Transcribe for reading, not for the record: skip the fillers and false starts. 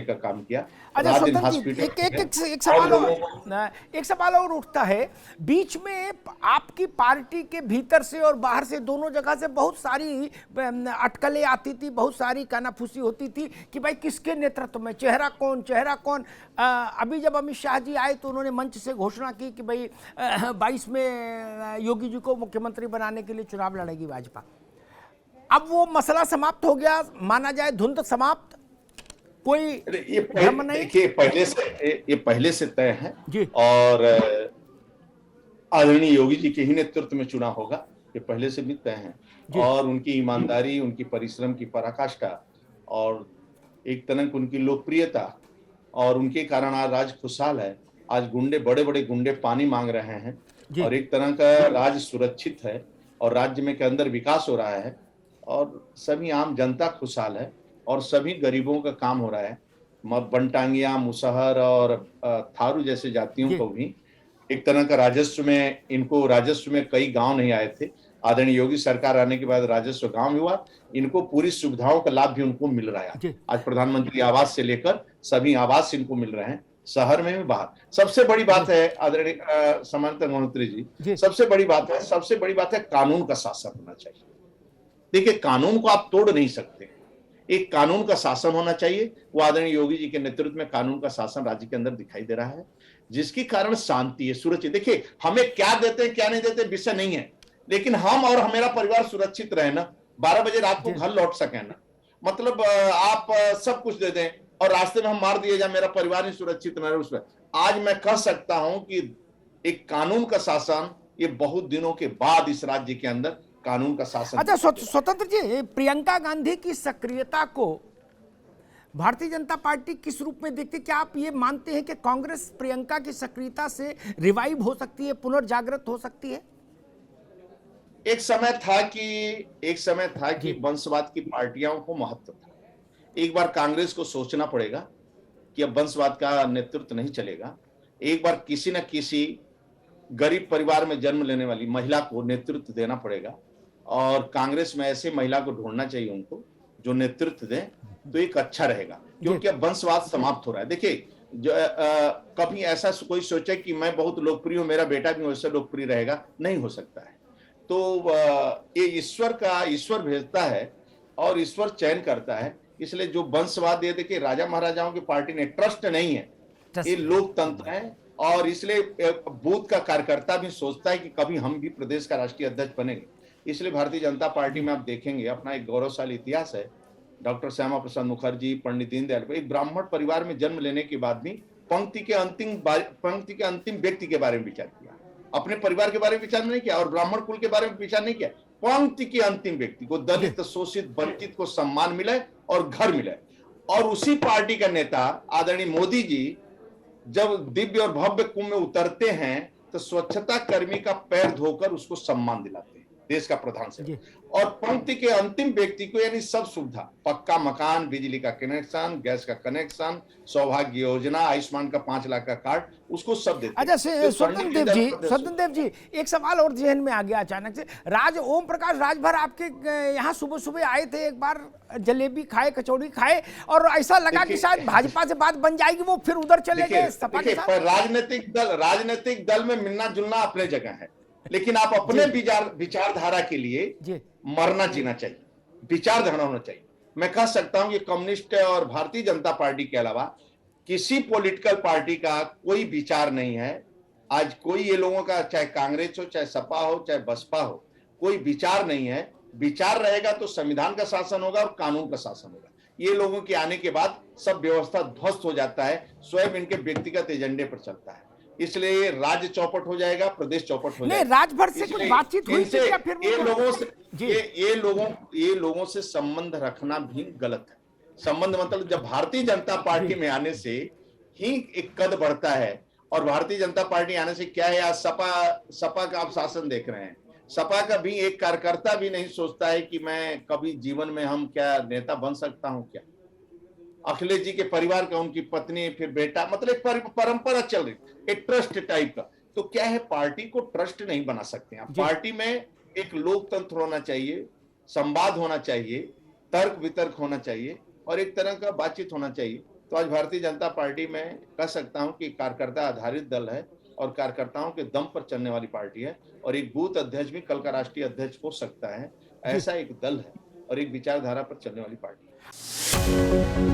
का काम किया। अच्छा रात दिन स्वतंत्र जी, हॉस्पिटल एक सवाल और उठता है बीच में। आपकी पार्टी के भीतर से और बाहर से दोनों जगह से बहुत सारी अटकलें आती थी, बहुत सारी कानाफूसी होती थी कि भाई किसके नेतृत्व में, चेहरा कौन, चेहरा कौन। अभी जब अमित शाह जी आए तो उन्होंने मंच से घोषणा की कि भाई 22 में योगी जी को मुख्यमंत्री बनाने के लिए चुनाव लड़ेगी भाजपा। अब वो मसला समाप्त हो गया, माना जाए धुंध समाप्त, कोई भ्रम नहीं। देखिए ये पहले से तय है जी और आदरणीय योगी जी के ही नेतृत्व में चुनाव होगा, ये पहले से भी तय है। जी और उनकी ईमानदारी, उनकी परिश्रम की पराकाष्ठा और एक तनक उनकी लोकप्रियता और उनके कारण आज राज्य खुशहाल है। आज गुंडे, बड़े बड़े गुंडे पानी मांग रहे हैं जी और एक तरह का राज्य सुरक्षित है और राज्य में के अंदर विकास हो रहा है और सभी आम जनता खुशहाल है और सभी गरीबों का काम हो रहा है। बनटांगिया, मुसहर और थारू जैसे जातियों जी को भी एक तरह का राजस्व में कई गांव नहीं आए थे। आदरणीय योगी सरकार आने के बाद राजस्व गांव में हुआ, इनको पूरी सुविधाओं का लाभ भी उनको मिल रहा है। जी आज प्रधानमंत्री आवास से लेकर सभी आवास इनको मिल रहे हैं, शहर में भी बाहर। सबसे बड़ी बात है आदरणीय समानता महोत्तरी जी, जी सबसे बड़ी बात है कानून का शासन होना चाहिए। देखिए, कानून को आप तोड़ नहीं सकते, एक कानून का शासन होना चाहिए। वो आदरणीय योगी जी के नेतृत्व में कानून का शासन राज्य के अंदर दिखाई दे रहा है, जिसके कारण शांति है, सुरक्षित। देखिए, हमें क्या देते हैं क्या नहीं देते विषय नहीं है, लेकिन हम और मेरा परिवार सुरक्षित रहे ना, 12 बजे रात को घर लौट सके ना। मतलब आप सब कुछ दे दें और रास्ते में हम मार दिए जाए, मेरा परिवार ही सुरक्षित न रहे उसमें। आज मैं कह सकता हूं कि एक कानून का शासन, ये बहुत दिनों के बाद इस राज्य के अंदर कानून का शासन। अच्छा स्वतंत्र जी, प्रियंका गांधी की सक्रियता को भारतीय जनता पार्टी किस रूप में देखती है? क्या आप ये मानते हैं कि कांग्रेस प्रियंका की सक्रियता से रिवाइव हो सकती है, पुनर्जागृत हो सकती है? एक समय था कि वंशवाद की पार्टियों को महत्व था। एक बार कांग्रेस को सोचना पड़ेगा कि अब वंशवाद का नेतृत्व नहीं चलेगा। एक बार किसी न किसी गरीब परिवार में जन्म लेने वाली महिला को नेतृत्व देना पड़ेगा और कांग्रेस में ऐसे महिला को ढूंढना चाहिए उनको जो नेतृत्व दे, तो एक अच्छा रहेगा, क्योंकि अब वंशवाद समाप्त हो रहा है। देखिए, कभी ऐसा कोई सोचे कि मैं बहुत लोकप्रिय हूं, मेरा बेटा भी वैसे लोकप्रिय रहेगा, नहीं हो सकता है। तो ये ईश्वर भेजता है और ईश्वर चयन करता है। इसलिए जो वंशवाद, ये देखिए राजा महाराजाओं की पार्टी ने, ट्रस्ट नहीं है, ये लोकतंत्र है और इसलिए बूथ का कार्यकर्ता भी सोचता है कि कभी हम भी प्रदेश का राष्ट्रीय अध्यक्ष बनेंगे। इसलिए भारतीय जनता पार्टी में आप देखेंगे अपना एक गौरवशाली इतिहास है। डॉक्टर श्यामा प्रसाद मुखर्जी, पंडित दीनदयाल, एक ब्राह्मण परिवार में जन्म लेने के बाद भी पंक्ति के अंतिम व्यक्ति के बारे में विचार किया, अपने परिवार के बारे में विचार नहीं किया और ब्राह्मण कुल के बारे में विचार नहीं किया। पंक्ति के अंतिम व्यक्ति को, दलित, शोषित, वंचित को सम्मान मिले और घर मिले। और उसी पार्टी का नेता आदरणीय मोदी जी जब दिव्य और भव्य कुंभ में उतरते हैं तो स्वच्छता कर्मी का पैर धोकर उसको सम्मान दिलाते हैं, देश का प्रधान से। और पंक्ति के अंतिम व्यक्ति को यानी सब सुविधा, पक्का मकान, बिजली का कनेक्शन, गैस का कनेक्शन, सौभाग्य योजना, आयुष्मान का 5 लाख का कार्ड, उसको सब देते हैं। अच्छा स्वतंत्र देव जी, एक सवाल और जहन में आ गया अचानक से। ओम प्रकाश राजभर आपके यहाँ सुबह सुबह आए थे, एक बार जलेबी खाए, कचौड़ी खाए और ऐसा लगा कि शायद भाजपा से बात बन जाएगी, वो फिर उधर चले गए सपा के साथ। राजनीतिक दल में मिलना जुलना अपने जगह है, लेकिन आप अपने विचारधारा के लिए मरना जीना चाहिए, विचारधारा होना चाहिए। मैं कह सकता हूं कि कम्युनिस्ट और भारतीय जनता पार्टी के अलावा किसी पॉलिटिकल पार्टी का कोई विचार नहीं है। आज कोई ये लोगों का, चाहे कांग्रेस हो, चाहे सपा हो, चाहे बसपा हो, कोई विचार नहीं है। विचार रहेगा तो संविधान का शासन होगा और कानून का शासन होगा। ये लोगों के आने के बाद सब व्यवस्था ध्वस्त हो जाता है, स्वयं इनके व्यक्तिगत एजेंडे पर चलता है। इसलिए राज्य चौपट हो जाएगा, प्रदेश चौपट हो जाएगा। राजभर से कुछ बातचीत हुई थी क्या फिर? ये लोगों से संबंध रखना भी गलत है। संबंध मतलब जब भारतीय जनता पार्टी में आने से ही एक कद बढ़ता है। और भारतीय जनता पार्टी आने से क्या है, आज सपा का आप शासन देख रहे हैं। सपा का भी एक कार्यकर्ता भी नहीं सोचता है कि मैं कभी जीवन में हम क्या नेता बन सकता हूं क्या। अखिलेश जी के परिवार का, उनकी पत्नी, फिर बेटा, मतलब एक परंपरा चल रही, एक ट्रस्ट टाइप का। तो क्या है, पार्टी को ट्रस्ट नहीं बना सकते हैं। पार्टी में एक लोकतंत्र होना चाहिए, संवाद होना चाहिए, तर्क वितर्क होना चाहिए और एक तरह का बातचीत होना चाहिए। तो आज भारतीय जनता पार्टी में कह सकता हूं कि कार्यकर्ता आधारित दल है और कार्यकर्ताओं के दम पर चलने वाली पार्टी है, और एक बूथ अध्यक्ष भी कल का राष्ट्रीय अध्यक्ष हो सकता है, जी। ऐसा एक दल है और एक विचारधारा पर चलने वाली पार्टी है।